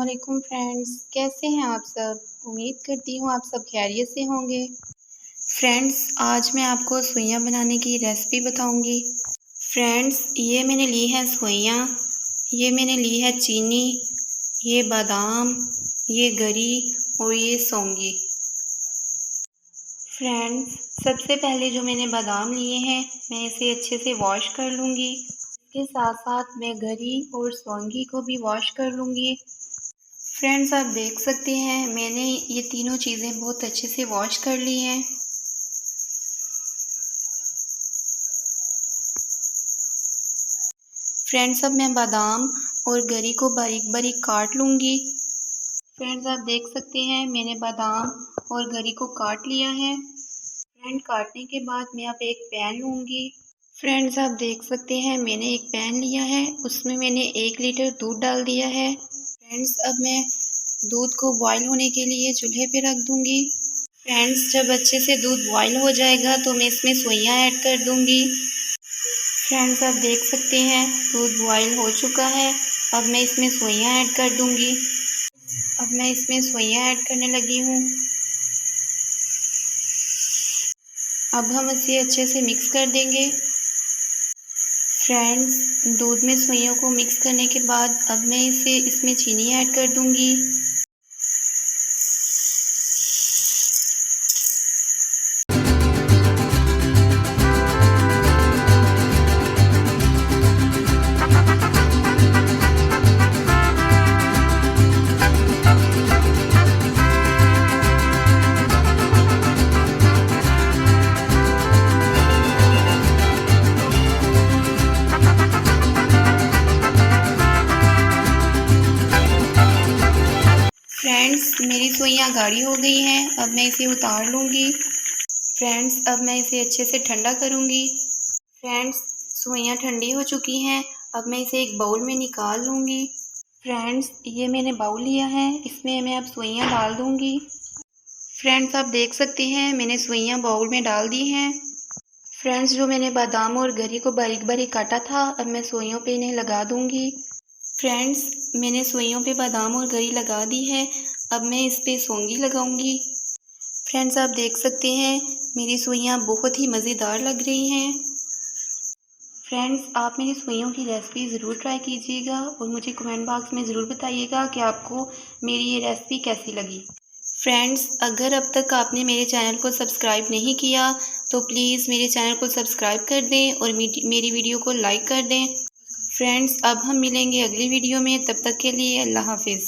वालेकुम फ्रेंड्स, कैसे हैं आप सब। उम्मीद करती हूँ आप सब खैरियत से होंगे। फ्रेंड्स, आज मैं आपको सुइयाँ बनाने की रेसिपी बताऊंगी। फ्रेंड्स, ये मैंने ली है सुइयाँ, ये मैंने ली है चीनी, ये बादाम, ये गरी और ये सौंगी। फ्रेंड्स, सबसे पहले जो मैंने बादाम लिए हैं मैं इसे अच्छे से वॉश कर लूँगी। इसके साथ साथ मैं गरी और सौंगी को भी वॉश कर लूँगी। फ्रेंड्स, आप देख सकते हैं मैंने ये तीनों चीज़ें बहुत अच्छे से वॉश कर ली हैं। फ्रेंड्स, अब मैं बादाम और गरी को बारीक बारीक काट लूँगी। फ्रेंड्स, आप देख सकते हैं मैंने बादाम और गरी को काट लिया है। फ्रेंड, काटने के बाद मैं अब एक पैन लूँगी। फ्रेंड्स, आप देख सकते हैं मैंने एक पैन लिया है, उसमें मैंने 1 लीटर दूध डाल दिया है। फ्रेंड्स, अब मैं दूध को बॉईल होने के लिए चूल्हे पे रख दूँगी। फ्रेंड्स, जब अच्छे से दूध बॉईल हो जाएगा तो मैं इसमें सुइयाँ ऐड कर दूँगी। फ्रेंड्स, आप देख सकते हैं दूध बॉईल हो चुका है। अब मैं इसमें सुइयाँ ऐड कर दूँगी। अब मैं इसमें सुइयाँ ऐड करने लगी हूँ। अब हम इसे अच्छे से मिक्स कर देंगे। फ्रेंड्स, दूध में सुइयों को मिक्स करने के बाद अब मैं इसमें चीनी ऐड कर दूँगी। फ्रेंड्स, मेरी सुइयाँ गाढ़ी हो गई हैं, अब मैं इसे उतार लूँगी। फ्रेंड्स, अब मैं इसे अच्छे से ठंडा करूँगी। फ्रेंड्स, सुइयाँ ठंडी हो चुकी हैं, अब मैं इसे एक बाउल में निकाल लूँगी। फ्रेंड्स, ये मैंने बाउल लिया है, इसमें मैं अब सुइयाँ डाल दूँगी। फ्रेंड्स, आप देख सकते हैं मैंने सुइयाँ बाउल में डाल दी हैं। फ्रेंड्स, जो मैंने बादाम और गरी को बारीक बारीक काटा था, अब मैं सुइयों पे इन्हें लगा दूँगी। फ्रेंड्स, मैंने सुइयों पे बादाम और गरी लगा दी है, अब मैं इस पे सौंगी लगाऊंगी। फ्रेंड्स, आप देख सकते हैं मेरी सुइयां बहुत ही मज़ेदार लग रही हैं। फ्रेंड्स, आप मेरी सुइयों की रेसिपी ज़रूर ट्राई कीजिएगा और मुझे कमेंट बॉक्स में ज़रूर बताइएगा कि आपको मेरी ये रेसिपी कैसी लगी। फ्रेंड्स, अगर अब तक आपने मेरे चैनल को सब्सक्राइब नहीं किया तो प्लीज़ मेरे चैनल को सब्सक्राइब कर दें और मेरी वीडियो को लाइक कर दें। फ्रेंड्स, अब हम मिलेंगे अगली वीडियो में, तब तक के लिए अल्लाह हाफिज़।